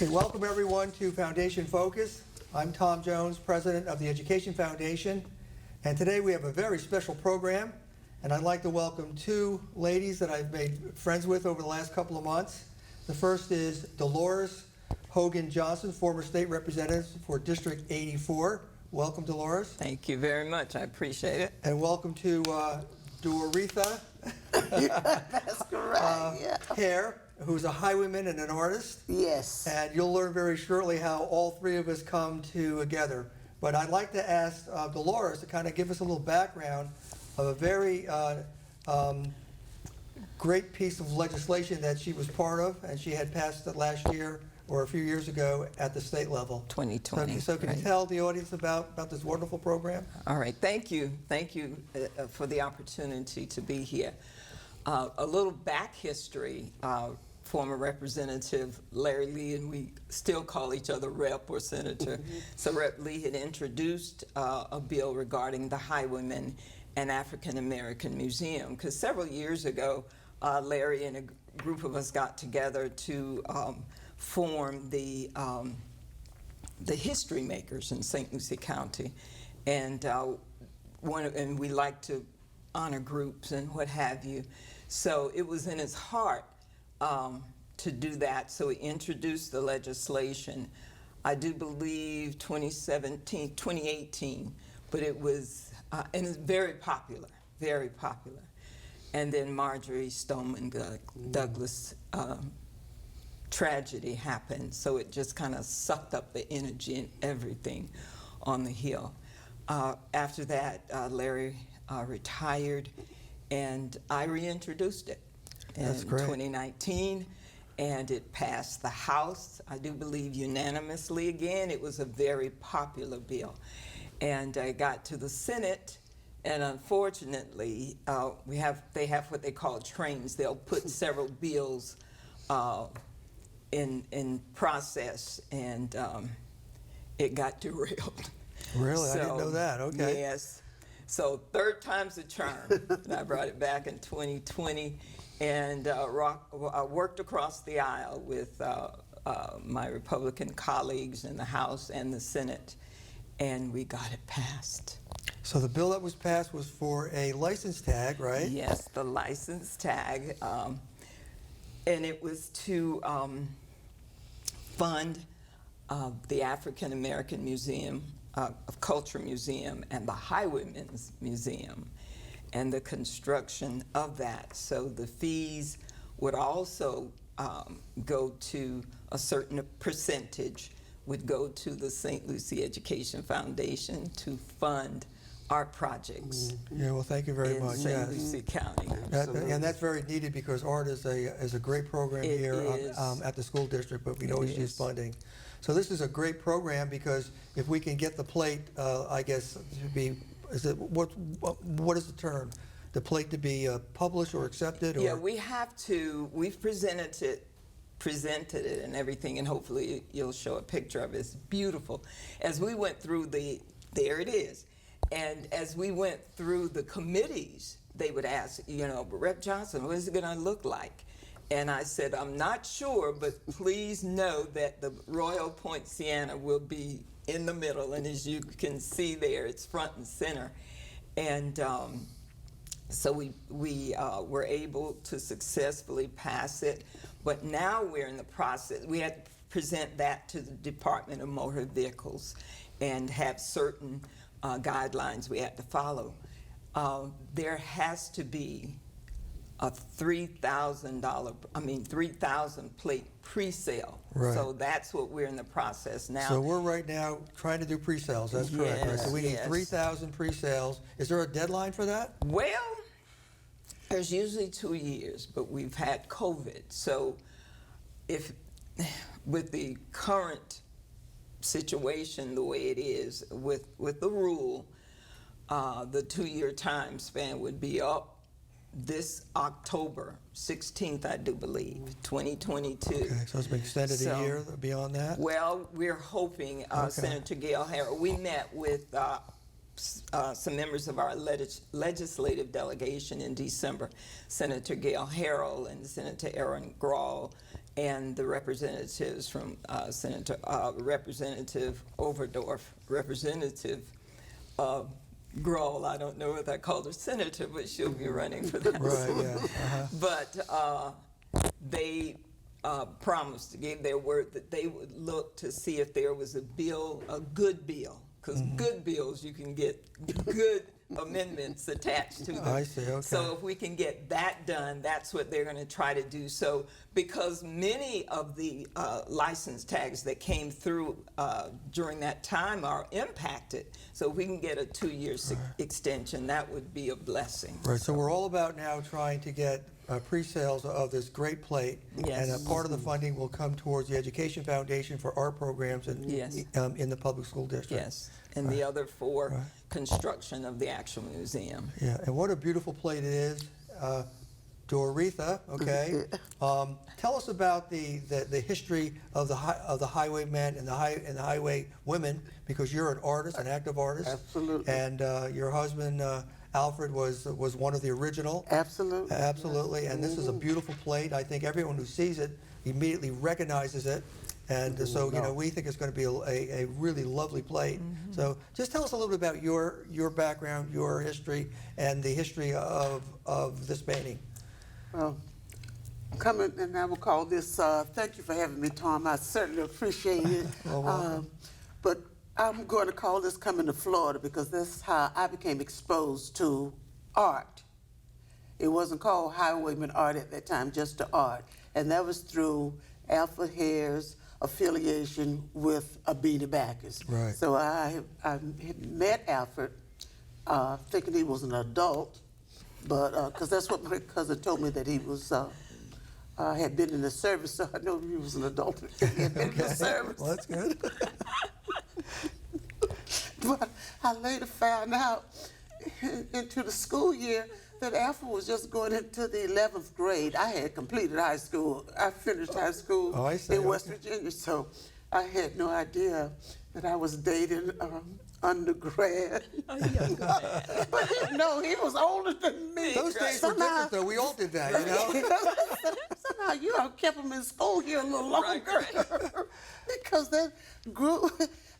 Okay, welcome everyone to Foundation Focus. I'm Tom Jones, president of the Education Foundation, and today we have a very special program, and I'd like to welcome two ladies that I've made friends with over the last couple of months. The first is Dolores Hogan Johnson, former state representative for District 84. Welcome, Dolores. Thank you very much. I appreciate it. And welcome to Doretha That's correct. Yeah. Hare, who's a highwayman and an artist. Yes. And you'll learn very shortly how all three of us come together. But I'd like to ask Dolores to kind of give us a little background of a very great piece of legislation that she was part of, and she had passed it last year or a few years ago at the state level. 2020. So can you tell the audience about this wonderful program? All right. Thank you. Thank you for the opportunity to be here. A little back history. Former Representative Larry Lee, and we still call each other Rep or Senator. So Rep Lee had introduced a bill regarding the Highwayman and African American Museum, because several years ago, Larry and a group of us got together to form the History Makers in St. Lucie County, and and we like to honor groups and what have you. So it was in his heart to do that, so he introduced the legislation. I do believe 2018, but it was, and it's very popular, very popular. And then Marjorie Stoneman Douglas tragedy happened, so it just kind of sucked up the energy and everything on the Hill. After that, Larry retired, and I reintroduced it in 2019, and it passed the House, I do believe unanimously again. It was a very popular bill. And I got to the Senate, and unfortunately, they have what they call trains. They'll put several bills in process, and it got derailed. Really? I didn't know that. Okay. Yes. So third time's a charm. And I brought it back in 2020, and I worked across the aisle with my Republican colleagues in the House and the Senate, and we got it passed. So the bill that was passed was for a license tag, right? Yes, the license tag, and it was to fund the African American Museum of Culture Museum and the Highwaymen's Museum, and the construction of that. So the fees would also go to a certain percentage, would go to the St. Lucie Education Foundation to fund art projects. Yeah, well, thank you very in much. St. Yes. Lucie County. And that's very needed, because art is a great program It here is. at the school district, but we It always use is. funding. So this is a great program, because if we can get the plate, I guess, to be, what is the term? The plate to be published or accepted? Or? Yeah, we have to. We've presented it and everything, and hopefully you'll show a picture of it. It's beautiful. As we went through there it is. And as we went through the committees, they would ask, but Rep. Johnson, what is it going to look like? And I said, I'm not sure, but please know that the Royal Poinciana will be in the middle. And as you can see there, it's front and center. And so we were able to successfully pass it. But now we're in the process. We had to present that to the Department of Motor Vehicles and have certain guidelines we had to follow. There has to be a $3,000 plate pre-sale. Right. So that's what we're in the process now. So we're right now trying to do pre-sales. That's correct, right? Yes, So we need yes. 3,000 pre-sales. Is there a deadline for that? Well, there's usually 2 years, but we've had COVID. So if with the current situation the way it is with the rule, the 2-year time span would be up this October 16th, I do believe, 2022. Okay, so it's been extended a year beyond that? Well, we're hoping, Senator Gail Harrell, we met with some members of our legislative delegation in December, Senator Gail Harrell and Senator Aaron Grawl and the representatives from Representative Overdorf, Representative Grohl. I don't know if I called her senator, but she'll be running for that. Right, yeah. But they promised, gave their word that they would look to see if there was a bill, a good bill, because good bills you can get good amendments attached to them. I see, okay. So if we can get that done, that's what they're going to try to do. So because many of the license tags that came through during that time are impacted, so if we can get a 2-year extension, that would be a blessing. Right, so we're all about now trying to get pre-sales of this great plate. Yes. And a part of the funding will come towards the Education Foundation for art programs in, Yes. In the public school district. Yes, and the other for construction of the actual museum. Yeah, and what a beautiful plate it is. Doretha, okay. Tell us about the history of the highwaymen and the highway women, because you're an artist, an active artist. Absolutely. And your husband Alfred was one of the original. Absolutely. Absolutely, and this is a beautiful plate. I think everyone who sees it immediately recognizes it. And so, we think it's going to be a really lovely plate. So just tell us a little bit about your background, your history, and the history of this painting. Well, coming, and I will call this, thank you for having me, Tom. I certainly appreciate it. Well, welcome. But I'm going to call this Coming to Florida, because that's how I became exposed to art. It wasn't called Highwayman Art at that time, just to art. And that was through Alfred Hare's affiliation with Beanie Backus. Right. So I had met Alfred thinking he was an adult, but because that's what my cousin told me, that he was had been in the service, so I know he was an adult. He had been in the service. Well, that's good. But I later found out into the school year that Alfred was just going into the 11th grade. I had completed high school. I finished high school Oh, I see. in West Okay. Virginia, so I had no idea that I was dating undergrad. But no, he was older than me. Those days were different, though. We all did that, Somehow you all kept him in school here a little longer. Right. Because that group,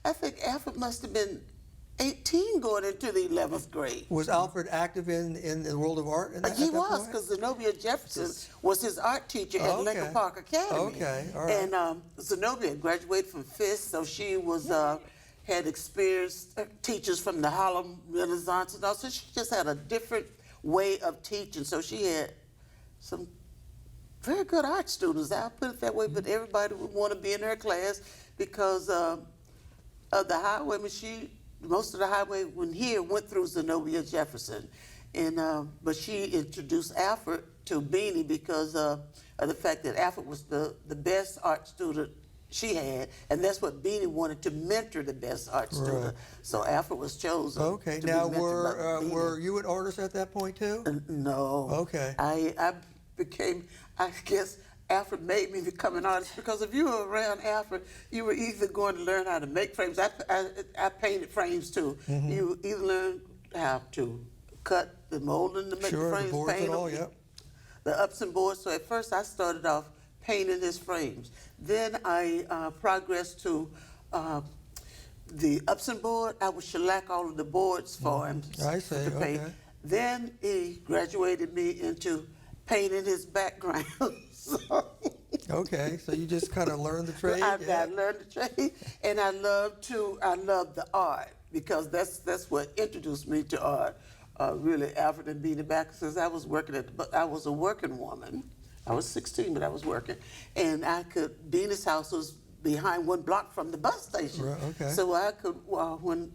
I think Alfred must have been 18 going into the 11th grade. Was Alfred active in the world of art? He was, because Zenobia Jefferson was his art teacher at Okay. Lincoln Park Academy. Okay, all right. And Zenobia graduated from Fisk, so she was had experienced teachers from the Harlem Renaissance and all. So she just had a different way of teaching. So she had some very good art students. I'll put it that way. But everybody would want to be in her class because of the highwaymen. Most of the highwaymen here went through Zenobia Jefferson, and but she introduced Alfred to Beanie because of the fact that Alfred was the best art student she had, and that's what Beanie wanted, to mentor the best art student. Right. So Alfred was chosen. Okay. to be Now, mentored by Beanie. were you an artist at that point too? No. Okay. I became, I guess, Alfred made me become an artist, because if you were around Alfred, you were either going to learn how to make frames. I painted frames too. You either learn how to cut the molding to make Sure, the the frames, boards paint and all, them, yep. the ups and boards. So at first I started off painting his frames. Then I progressed to the ups and board. I would shellac all of the boards for him. I see, to paint. okay. Then he graduated me into painting his background. So Okay, so you just kind of learned the trade. I yeah. learned the trade, and I love the art, because that's what introduced me to art. Really, Alfred and Beanie Backus. Since I was I was a working woman. I was 16, but I was working, and Beanie's house was behind 1 block from the bus station. Right, okay. So I could,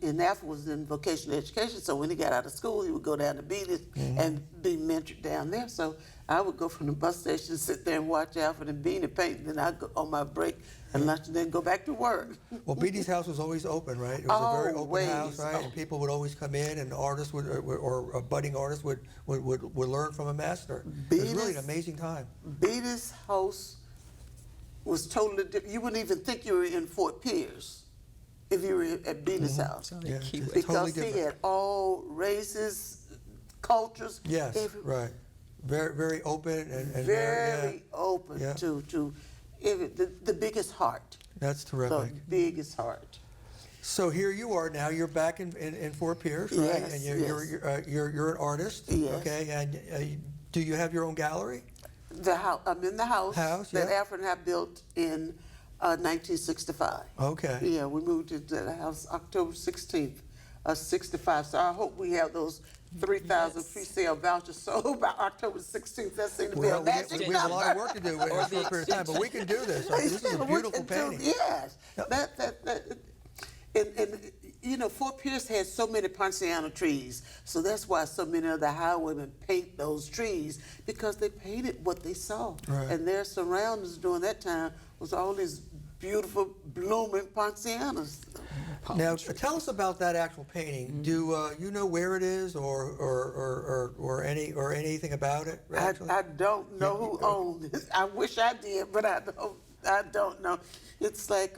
and Alfred was in vocational education, so when he got out of school, he would go down to Beanie's and be mentored down there. So I would go from the bus station, sit there and watch Alfred and Beanie paint, and then I'd go on my break and lunch, and then go back to work. Well, Beanie's house was always open, right? It was a very open Always house, right? And people would always come in, and artists would, or a budding artist would learn from a master. It was really an amazing time. Beanie's house was totally different. You wouldn't even think you were in Fort Pierce if you were at Beanie's house. Yeah, Key it's West. totally Because he different. had all races, cultures. Yes, every- right. Very, very open and Very yeah. open Yeah. to the biggest heart. That's The terrific. biggest heart. So here you are now. You're back in Fort Pierce, right? Yes, And yes. you're an artist. Yes. Okay. And do you have your own gallery? The house, I'm in the house, House, that yeah. Alfred and I built in 1965. Okay. Yeah, we moved into the house October 16th, 65. So I hope we have those 3,000 Yes. pre-sale vouchers sold by October 16th. That seems to be a Well, magic we have a lot of number. work to do in a short period of time, but we can do this. This is a We beautiful can do- painting. Yes. And you know, Fort Pierce has so many poinciana trees, so that's why so many of the highwaymen paint those trees, because they painted what they saw. Right. And their surroundings during that time was all these beautiful blooming poincianas. Now, tell us about that actual painting. Do you know where it is, or anything about it? Actually? I don't know who owned it. I wish I did, but I don't know. It's like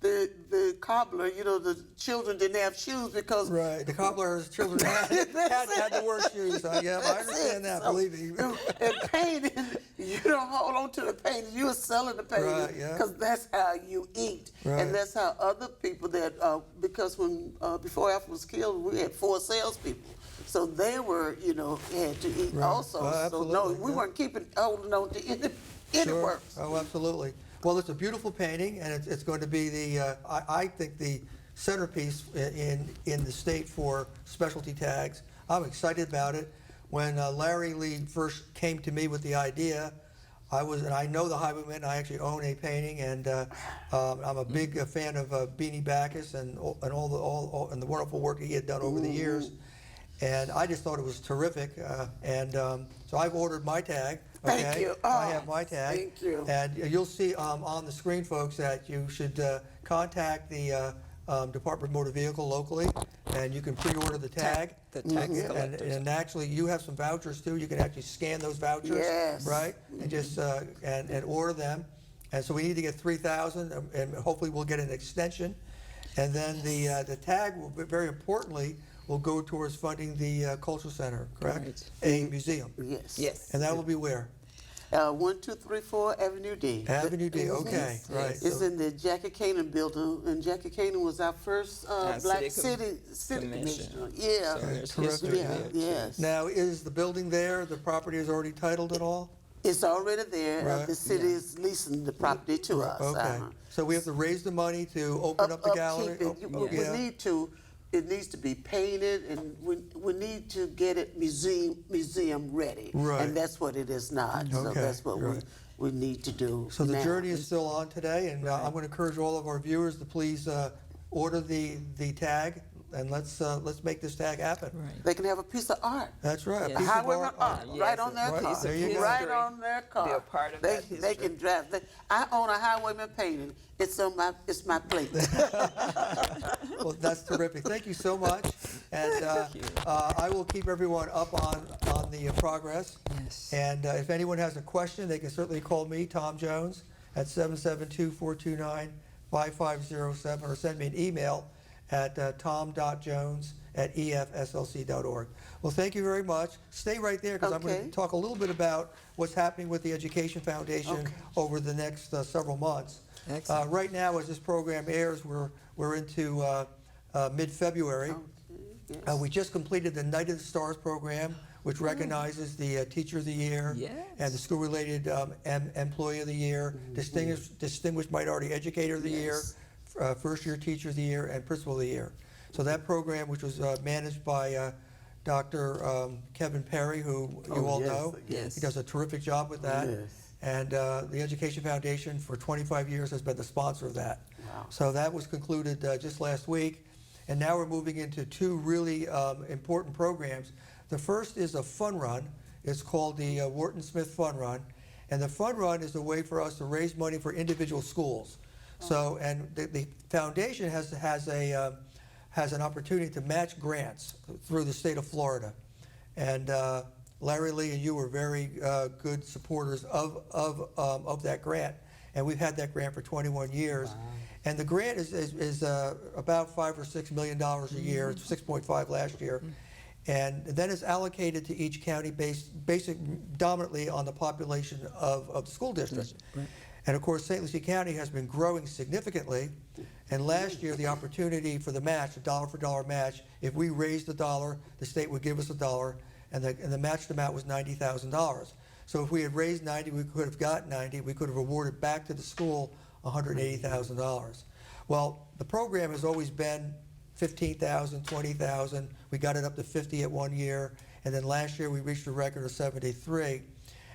the cobbler, you know, the children didn't have shoes because Right, the cobbler's children had to wear shoes. Yeah, I understand that. So, Believe me. And painting, you don't hold on to the painting. You're selling the painting Right, yeah. because that's how you eat, Right. and that's how other people that because when before Alfred was killed, we had 4 salespeople, so they were had to eat Right. also. Oh, So no, absolutely, we yeah. weren't holding on to any Sure. works. Oh, absolutely. Well, it's a beautiful painting, and it's going to be I think the centerpiece in the state for specialty tags. I'm excited about it. When Larry Lee first came to me with the idea, and I know the Highwaymen. I actually own a painting, and I'm a big fan of Beanie Backus and all the wonderful work he had done over the years. And I just thought it was terrific, so I've ordered my tag. Okay? Thank you. I Oh, have my tag. thank you. And you'll see on the screen, folks, that you should contact the Department of Motor Vehicle locally, and you can pre-order the tag. The tax And- collectors. And actually, you have some vouchers too. You can actually scan those vouchers, Yes. right? And just and order them. And so we need to get 3,000, and hopefully we'll get an extension. And then the tag will, very importantly, will go towards funding the cultural center, correct? Right. A museum. Yes. Yes. And that will be where? 1234 Avenue D. Avenue D. Mhm. Okay, Yes, right. yes. It's So- in the Jackie Cannon building, and Jackie Cannon was our first black city city commissioner. commissioner. Yeah. So there's Terrific. history Yeah, there, too. yes. Now, is the building there, the property is already titled at all? It's already there. Right. The city is leasing the property to us. Okay, so we have to raise the money to open up the gallery? Upkeep it. Oh, We yeah. need to. It needs to be painted, and we need to get it museum ready. Right. And that's what it is not. So Okay, that's what right. we need to do. So the now. journey is still on today, and I'm going to encourage all of our viewers to please order the tag, and let's make this tag happen. Right. They can have a piece of art. That's right, a Yes. piece of Highwayman art. art, Yes, right on their right. car. There you go. Right History. on their car. Be a part of they, that They history. can drive. I own a Highwayman painting. It's my plate. Well, that's terrific. Thank you so much, and I will keep everyone up on the progress. Yes. And if anyone has a question, they can certainly call me, Tom Jones, at 772-429-5507, or send me an email at tom.jones@efslc.org. Well, thank you very much. Stay right there, because I'm going Okay. to talk a little bit about what's happening with the Education Foundation Okay. over the next several months. Excellent. Right now, as this program airs, we're into mid-February. Yes. We just completed the Night of the Stars program, which recognizes the Teacher of the Year Yes. and the School-Related Employee of the Year, Distinguished Minority Educator of the Year, Yes. First-Year Teacher of the Year, and Principal of the Year. So that program, which was managed by Dr. Kevin Perry, who you all yes, know, yes. he does a terrific job with that. Yes. And the Education Foundation for 25 years has been the sponsor of that. Wow. So that was concluded just last week. And now we're moving into 2 really important programs. The first is a fun run. It's called the Wharton Smith Fun Run. And the fun run is a way for us to raise money for individual schools. So, and the foundation has an opportunity to match grants through the state of Florida. And Larry Lee and you were very good supporters of that grant. And we've had that grant for 21 years. Wow. And the grant is about $5 or $6 million a year. It's 6.5 last year. And then it's allocated to each county based dominantly on the population of the school district. Right. And of course, St. Lucie County has been growing significantly. And last year, the opportunity for the match, a dollar for dollar match, if we raised a dollar, the state would give us a dollar, and the matched amount was $90,000. So if we had raised 90, we could have got 90. We could have awarded back to the school $180,000. Well, the program has always been 15,000, 20,000. We got it up to 50 at one year, and then last year we reached a record of 73.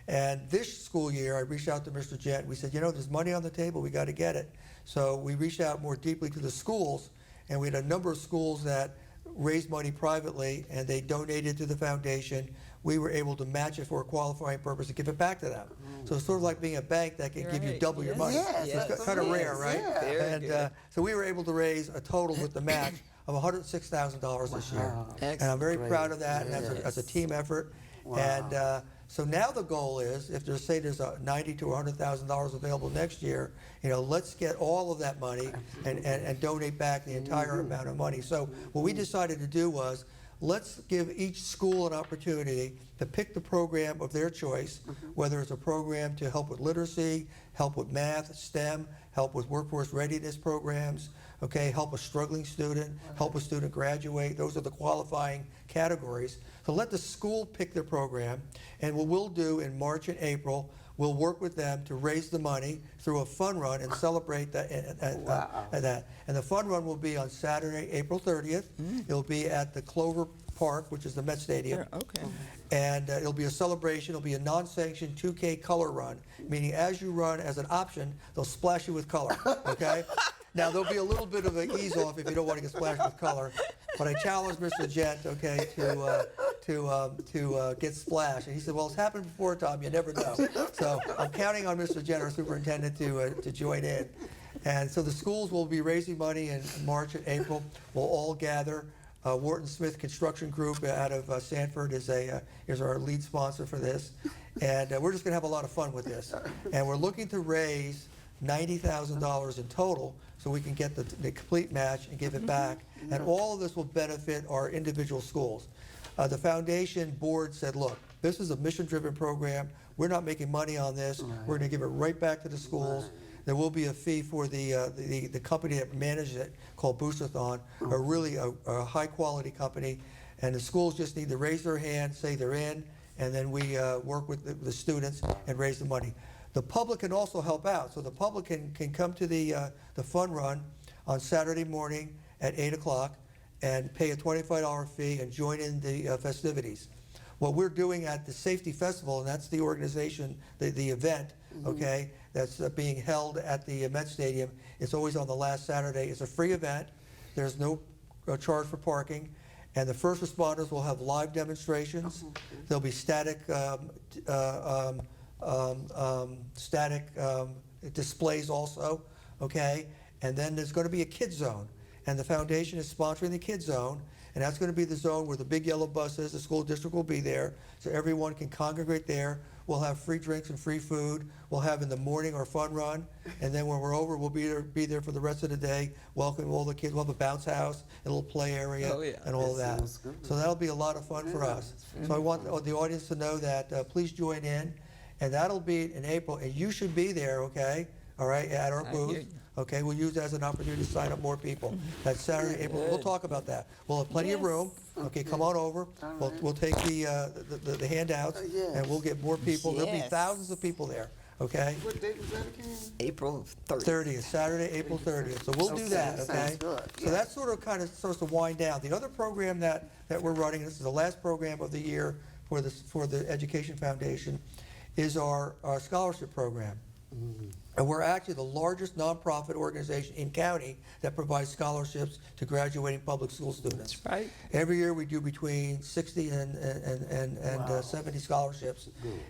And this school year, I reached out to Mr. Gent. We said, you know, there's money on the table. We got to get it. So we reached out more deeply to the schools, and we had a number of schools that raised money privately, and they donated to the foundation. We were able to match it for a qualifying purpose and give it back to them. So it's sort of like being a bank that can give you Right. double your Yes. money. Yes, So it's that's kind of amazing. rare, right? Yeah. Very And good. so we were able to raise a total with the match of $106,000 this year. Wow. And I'm very Great. proud of that, and Yes. that's a team effort. Wow. And so now the goal is, if there's, say there's a $90,000 to $100,000 available next year, you know, let's get all of that money and donate back the entire amount of money. So what we decided to do was, let's give each school an opportunity to pick the program of their choice, whether it's a program to help with literacy, help with math, STEM, help with workforce readiness programs, okay, help a struggling student, help a student graduate. Those are the qualifying categories. So let the school pick their program, and what we'll do in March and April, we'll work with them to raise the money through a fun run and celebrate that. That. And the fun run will be on Saturday, April 30th. It'll be at the Clover Park, which is the Met Stadium. Sure, okay. And it'll be a celebration. It'll be a non-sanctioned 2K color run, meaning as you run as an option, they'll splash you with color, okay? Now, there'll be a little bit of an ease off if you don't want to get splashed with color, but I challenged Mr. Gent, okay, to get splashed. And he said, well, it's happened before, Tom, you never know. So I'm counting on Mr. Gent, our superintendent, to join in. And so the schools will be raising money in March and April. We'll all gather. Wharton Smith Construction Group out of Sanford is our lead sponsor for this. And we're just going to have a lot of fun with this. And we're looking to raise $90,000 in total so we can get the complete match and give it back. And all of this will benefit our individual schools. The foundation board said, look, this is a mission-driven program. We're not making money on this. We're going to give it right back to the schools. There will be a fee for the company that manages it, called Boosterthon, a really a high-quality company. And the schools just need to raise their hand, say they're in, and then we work with the students and raise the money. The public can also help out. So the public can come to the fun run on Saturday morning at 8 o'clock and pay a $25 fee and join in the festivities. What we're doing at the Safety Festival, and that's the organization, the event, okay, that's being held at the Met Stadium. It's always on the last Saturday. It's a free event. There's no charge for parking. And the first responders will have live demonstrations. There'll be static displays also, okay? And then there's going to be a kid zone. And the foundation is sponsoring the kid zone. And that's going to be the zone where the big yellow bus is. The school district will be there. So everyone can congregate there. We'll have free drinks and free food. We'll have in the morning our fun run. And then when we're over, we'll be there for the rest of the day, welcoming all the kids. We'll have a bounce house, a little play area, Oh, yeah. and all of that. sounds good. So that'll be a lot of fun for us. So I want the audience to know that please join in. And that'll be in April. And you should be there, okay? All right, at our I hear booth. you. Okay, we'll use it as an opportunity to sign up more people. That's Saturday, April. We'll talk about that. We'll have plenty of room. Okay, come on over. We'll take the handouts, and we'll get more people. There'll be Yes. thousands of people there. Okay, What date was that again? April 30th. 30th, Saturday, April 30th. So we'll do that. Sounds Okay. good, So yeah. that's sort of kind of supposed to wind down. The other program that we're running, this is the last program of the year for the Education Foundation, is our scholarship program. And we're actually the largest nonprofit organization in county that provides scholarships to graduating public school students. That's right. Every year we do between 60 and 70 scholarships.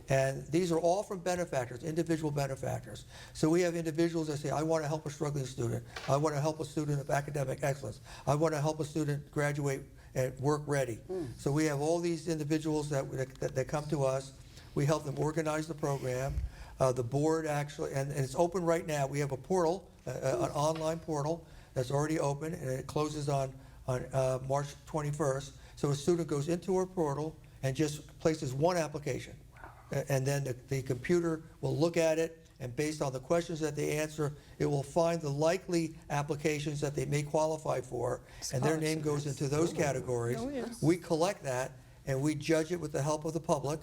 And these are all from benefactors, individual benefactors. So we have individuals that say, I want to help a struggling student. I want to help a student of academic excellence. I want to help a student graduate and work ready. So we have all these individuals that come to us. We help them organize the program. The board actually, and it's open right now. We have a portal, an online portal that's already open, and it closes on March 21st. So a student goes into our portal and just places one application. And then the computer will look at it and based on the questions that they answer, it will find the likely applications that they may qualify for, and their name goes into those categories. Oh, yes. We collect that, and we judge it with the help of the public,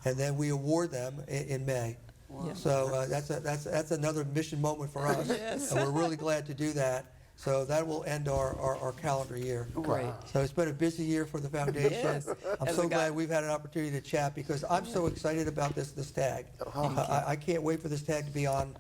and then we award them in May. Yeah. So that's another mission moment for us, Yes. and we're really glad to do that. So that will end our calendar year. Great. So it's been a busy year for the foundation. Yes. I'm As so a guy- glad we've had an opportunity to chat because I'm so excited about this tag. I can't wait for this tag to be on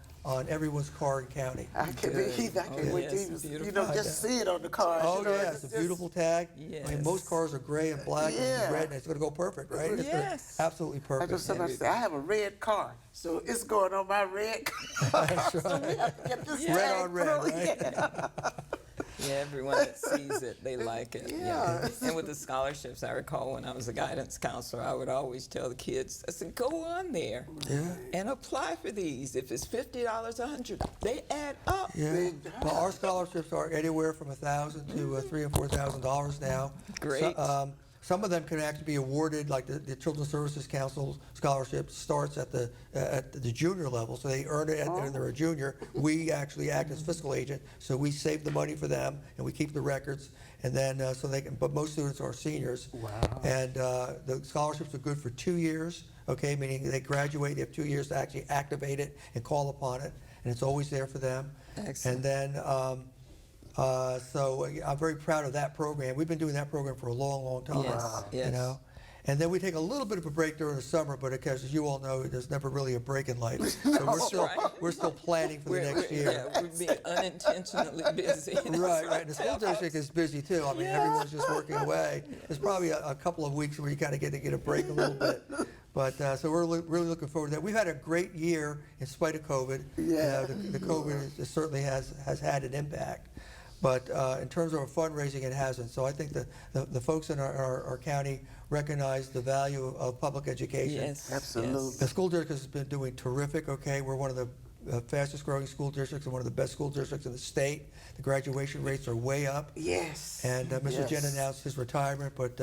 everyone's car in county. I can't Good. believe I Oh, can't wait yes, to even, beautiful. just see it on the car. Oh, yeah, it's a beautiful tag. I mean, Yes. most cars are gray and black Yeah. and red, and it's gonna go perfect, right? It's gonna- Yes. Absolutely I perfect. just somebody say I have a red car, so it's going on my red car. That's So we right. have to get this Red tag on red, through. right? Yeah. Yeah, everyone that sees it, they like it. Yeah. And with the scholarships, I recall when I was a guidance counselor, I would always tell the kids, I said, go on there Yeah. and apply for these. If it's $50, $100, they add up. Yeah, well, our scholarships are anywhere from $1,000 to $3,000 and $4,000 now. Great. Some of them can actually be awarded, like the Children's Services Council scholarship starts at the junior level, so they earn it when they're a junior. We actually act as fiscal agent, so we save the money for them and we keep the records, and then so they can. But most students are seniors. Wow. And the scholarships are good for 2 years. Okay, meaning they graduate, they have 2 years to actually activate it and call upon it, and it's always there for them. Excellent. And then, so I'm very proud of that program. We've been doing that program for a long, long time. Yes, You yes. know, and then we take a little bit of a break during the summer, but because as you all know, there's never really a break in life. So we're still planning for the next year. Yeah, we're being unintentionally busy. Right, right. The school district is busy too. I mean, everyone's just working away. There's probably a couple of weeks where you kind of get a break a little bit. But so we're really looking forward to that. We've had a great year in spite of COVID. Yeah. The COVID certainly has had an impact. But in terms of our fundraising, it hasn't. So I think the folks in our county recognize the value of public education. Yes. Absolutely. The school district has been doing terrific, okay? We're one of the fastest growing school districts and one of the best school districts in the state. The graduation rates are way up. Yes. And Mr. Yes. Jen announced his retirement, but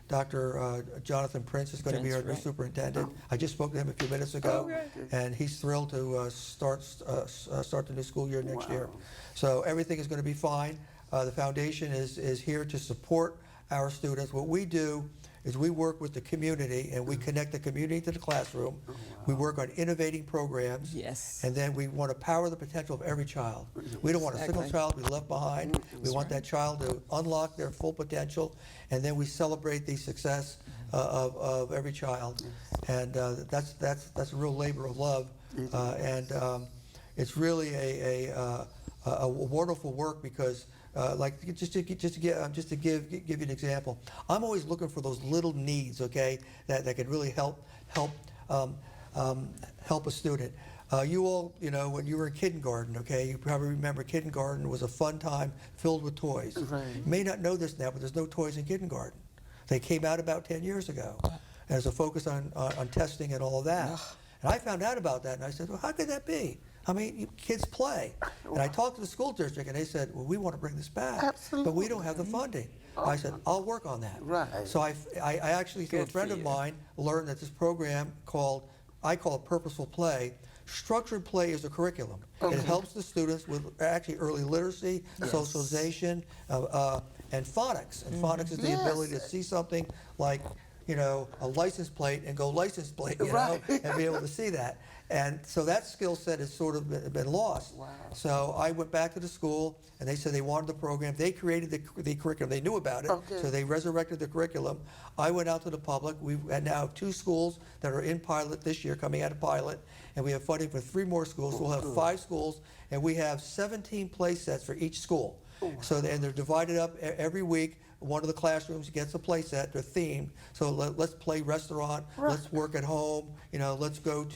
Dr. Jonathan Prince is going to be our Prince, new right. superintendent. I just spoke to him a few minutes ago, and he's thrilled to start the new school year next year. So everything is going to be fine. The foundation is here to support our students. What we do is we work with the community, and we connect the community to the classroom. We work on innovating programs. Yes. And then we want to power the potential of every child. We don't want a single Exactly. child to be left behind. We want that child to unlock their full potential, and then we celebrate the success of every child. And that's a real labor of love. And it's really a wonderful work because just to give you an example, I'm always looking for those little needs, okay, that can really help a student. You all, when you were in kindergarten, okay, you probably remember kindergarten was a fun time filled with toys. Right. You may not know this now, but there's no toys in kindergarten. They came out about 10 years ago. And there's a focus on testing and all of that. And I found out about that, and I said, well, how could that be? I mean, kids play. And I talked to the school district, and they said, well, we want to bring this back. Absolutely. But we don't have the funding. I said, I'll work on that. Right. So I actually, through a Good friend for of you. mine, learned that this program I call it Purposeful Play. Structured play is a curriculum. It helps the students with actually early literacy, socialization, and phonics. And phonics is the Yes. ability to see something like, a license plate and go license plate, Right. and be able to see that. And so that skill set has sort of been lost. Wow. So I went back to the school, and they said they wanted the program. They created the curriculum. They knew about it, Okay. so they resurrected the curriculum. I went out to the public. We now have 2 schools that are in pilot this year, coming out of pilot, and we have funding for 3 more schools. We'll have 5 schools, and we have 17 play sets for each school. So and they're divided up every week. One of the classrooms gets a play set. They're themed. So let's play restaurant. Let's work at home. Let's go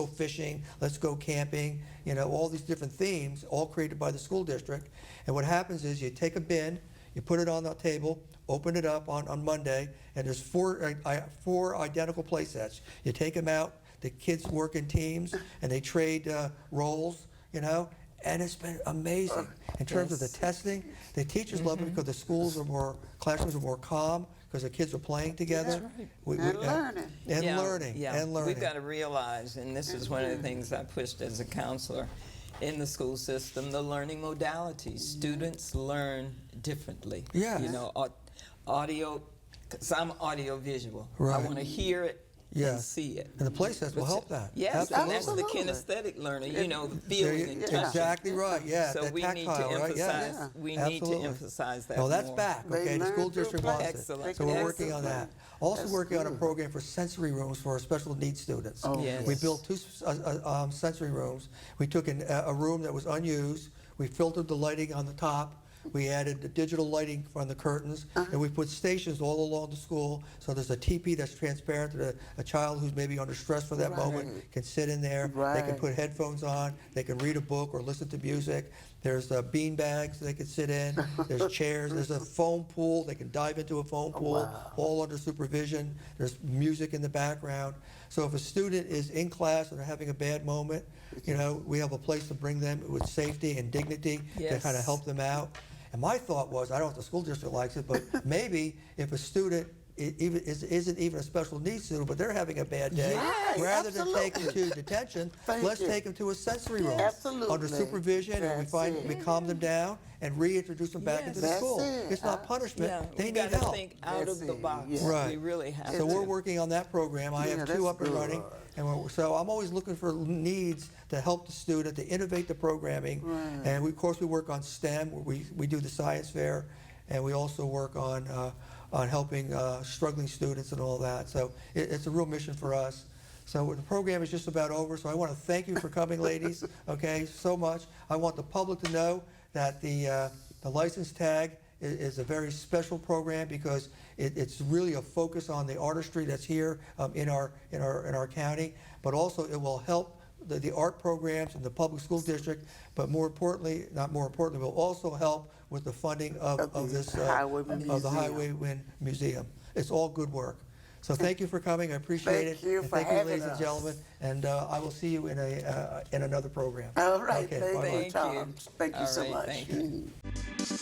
fishing. Let's go camping. All these different themes, all created by the school district. And what happens is you take a bin, you put it on the table, open it up on Monday, and there's 4 identical play sets. You take them out. The kids work in teams, and they trade roles. And it's been amazing in terms of the testing. The teachers love it because the classrooms are more calm because the kids are playing together. That's right. And learning. And Yeah, learning, yeah. and learning. We've got to realize, and this is one of the things I pushed as a counselor in the school system, the learning modalities. Students learn differently. Yes. You know, audio, because I'm audio visual. I Right. want to hear it and Yes. see it. And the play sets will But help that. Yes, and that's the Absolutely. kinesthetic learner, you know, the There feeling you- and touching. Exactly right, yeah, So that we need to tactile, right? Yeah. emphasize, we need to Absolutely. emphasize that No, that's more. back, They okay? The learn school through district play. wants it. Excellent. So we're working on that. Also That's working on a good. program for sensory rooms for our special needs students. Oh, Yes. We built two sensory rooms. We took a room that was unused, we filtered the lighting on the top, we added the digital lighting on the curtains, and we put stations all along the school. So there's a teepee that's transparent that a child who's maybe under stress for that moment Right. can sit in there. They can Right. put headphones on, they can read a book or listen to music. There's bean bags they can sit in, there's chairs, there's a foam pool, they can dive into a foam pool, Wow. all under supervision. There's music in the background. So if a student is in class and they're having a bad moment, you know, we have a place to bring them with safety and dignity to Yes. kind of help them out. And my thought was, I don't know if the school district likes it, but maybe if a student isn't even a special needs student, but they're having a bad day, Yes, rather than take them absolutely. to detention, Thank let's you. take them to a sensory room. Absolutely. Under supervision, and That's we it. calm them down and reintroduce them back Yes. into the That's school. it. It's not punishment, Yeah, they we need got to help. think out That's of the it, box. yeah. Right. We really have So to. we're working on that program. I Yeah, have that's two up and good. running. So I'm always looking for needs to help the student, to innovate the programming. Right. And of course, we work on STEM. We do the science fair, and we also work on helping struggling students and all that. So it's a real mission for us. So the program is just about over, so I want to thank you for coming, ladies, okay, so much. I want the public to know that the license tag is a very special program because it's really a focus on the artistry that's here in our county, but also it will help the art programs in the public school district, but more importantly, not more importantly, will also help with the funding of this, of the Museum. Highwaywind Museum. It's all good work. So thank you for coming, I appreciate it. Thank you And for thank you, having ladies and us. gentlemen, and I will see you in another program. All right, Okay, thank bye-bye. you, Thank Tom. you. Thank you All so right, much. thank you.